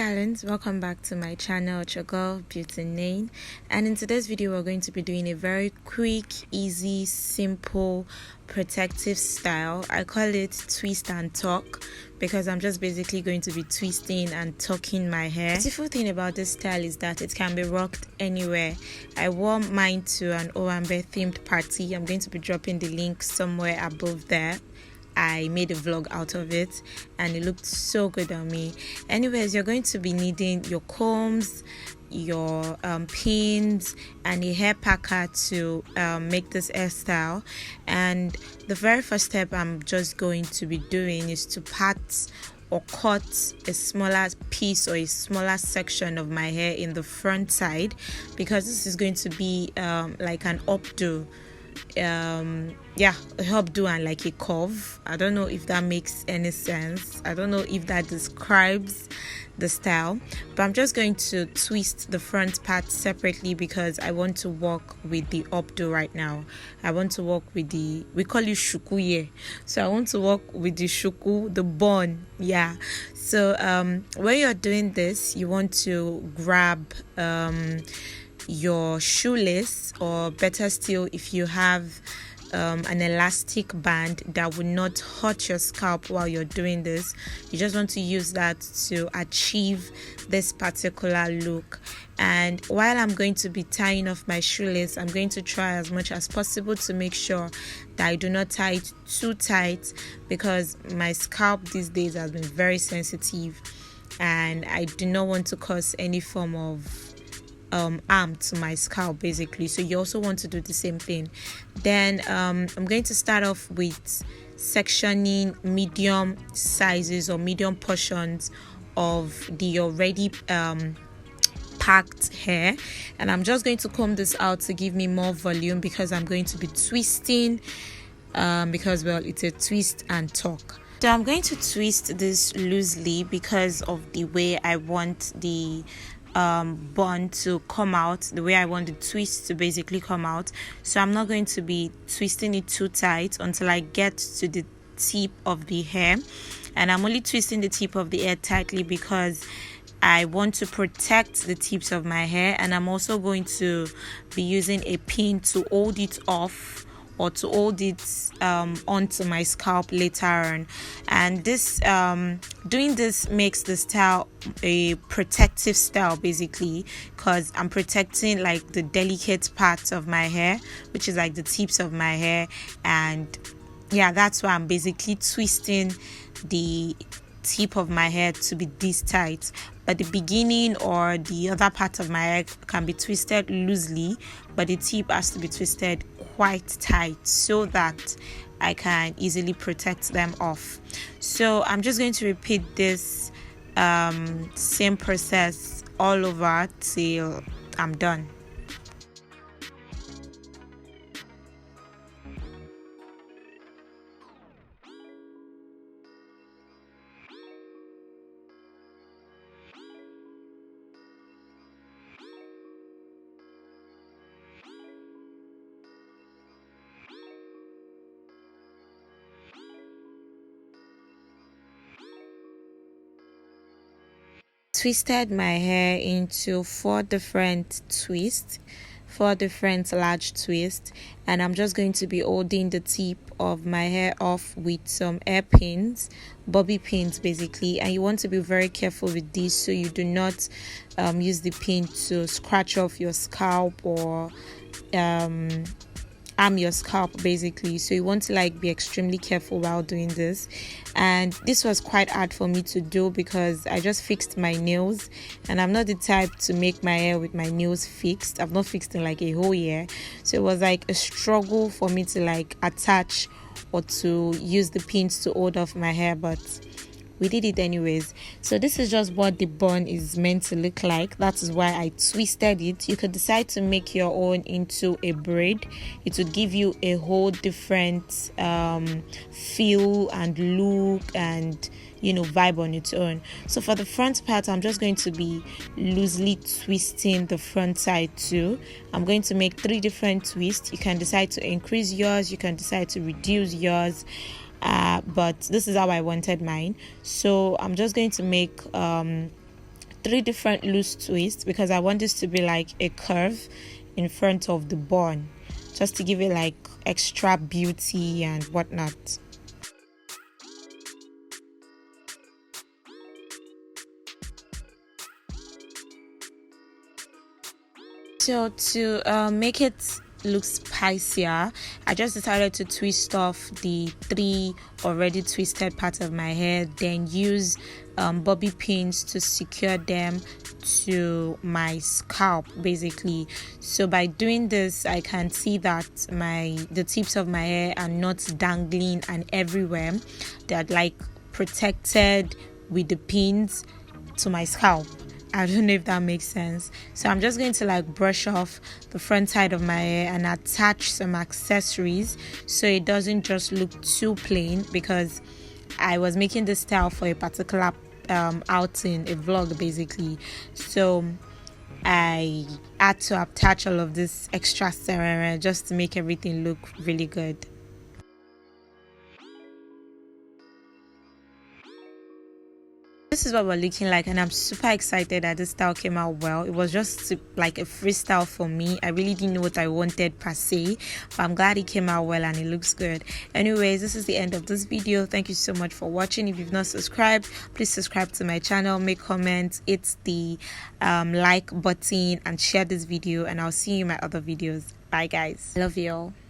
darlings, welcome back to my channel. It's your girl Beauty Name, and in today's video we're going to be doing a very quick, easy, simple protective style. I call it twist and tuck because I'm just basically going to be twisting and tucking my hair. The beautiful thing about this style is that it can be rocked anywhere. I wore mine to an Owambe themed party. I'm going to be dropping the link somewhere above there. I made a vlog out of it and it looked so good on me. Anyways, you're going to be needing your combs, your pins, and a hair packer to make this hairstyle. And the very first step I'm just going to be doing is to part or cut a smaller piece or a smaller section of my hair in the front side, because this is going to be like an updo. A updo and like a curve. I don't know if that makes any sense. I don't know if that describes the style, but I'm just going to twist the front part separately because I want to work with the updo right now. I want to work with the, we call it shuku here, so I want to work with the shuku, the bun. So when you're doing this, you want to grab your shoelace, or better still, if you have an elastic band that would not hurt your scalp while you're doing this, you just want to use that to achieve this particular look. And while I'm going to be tying off my shoelace, I'm going to try as much as possible to make sure that I do not tie it too tight, because my scalp these days has been very sensitive and I do not want to cause any form of harm to my scalp basically. So you also want to do the same thing. Then I'm going to start off with sectioning medium sizes or medium portions of the already packed hair, and I'm just going to comb this out to give me more volume because I'm going to be twisting because, well, it's a twist and tuck. So I'm going to twist this loosely because of the way I want the bun to come out, the way I want the twist to basically come out. So I'm not going to be twisting it too tight until I get to the tip of the hair, and I'm only twisting the tip of the hair tightly because I want to protect the tips of my hair, and I'm also going to be using a pin to hold it off or to hold it onto my scalp later on. And this doing this makes the style a protective style basically, because I'm protecting like the delicate parts of my hair, which is like the tips of my hair. And yeah, that's why I'm basically twisting the tip of my hair to be this tight. But the beginning or the other part of my hair can be twisted loosely, but the tip has to be twisted quite tight so that I can easily protect them off. So I'm just going to repeat this same process all over till I'm done. Twisted my hair into 4 different twists, 4 different large twists, and I'm just going to be holding the tip of my hair off with some hairpins, bobby pins basically. And you want to be very careful with this so you do not use the pin to scratch off your scalp or harm your scalp basically. So you want to like be extremely careful while doing this. And this was quite hard for me to do because I just fixed my nails, and I'm not the type to make my hair with my nails fixed. I've not fixed in like a whole year, so it was like a struggle for me to like attach or to use the pins to hold off my hair, but we did it anyways. So this is just what the bun is meant to look like. That is why I twisted it. You could decide to make your own into a braid. It would give you a whole different feel and look and, you know, vibe on its own. So for the front part, I'm just going to be loosely twisting the front side too. I'm going to make 3 different twists. You can decide to increase yours, you can decide to reduce yours. But this is how I wanted mine. So I'm just going to make 3 different loose twists because I want this to be like a curve in front of the bun, just to give it like extra beauty and whatnot. So to make it look spicier, I just decided to twist off the 3 already twisted parts of my hair, then use bobby pins to secure them to my scalp basically. So by doing this, I can see that the tips of my hair are not dangling and everywhere. They're like protected with the pins to my scalp. I don't know if that makes sense. So I'm just going to like brush off the front side of my hair and attach some accessories so it doesn't just look too plain, because I was making this style for a particular outing, a vlog basically. So I had to attach all of this extra serum just to make everything look really good. This is what we're looking like, and I'm super excited that this style came out well. It was just like a freestyle for me. I really didn't know what I wanted per se, but I'm glad it came out well and it looks good. Anyways, this is the end of this video. Thank you so much for watching. If you've not subscribed, please subscribe to my channel, make comments, hit the like button and share this video, and I'll see you in my other videos. Bye guys, love you all.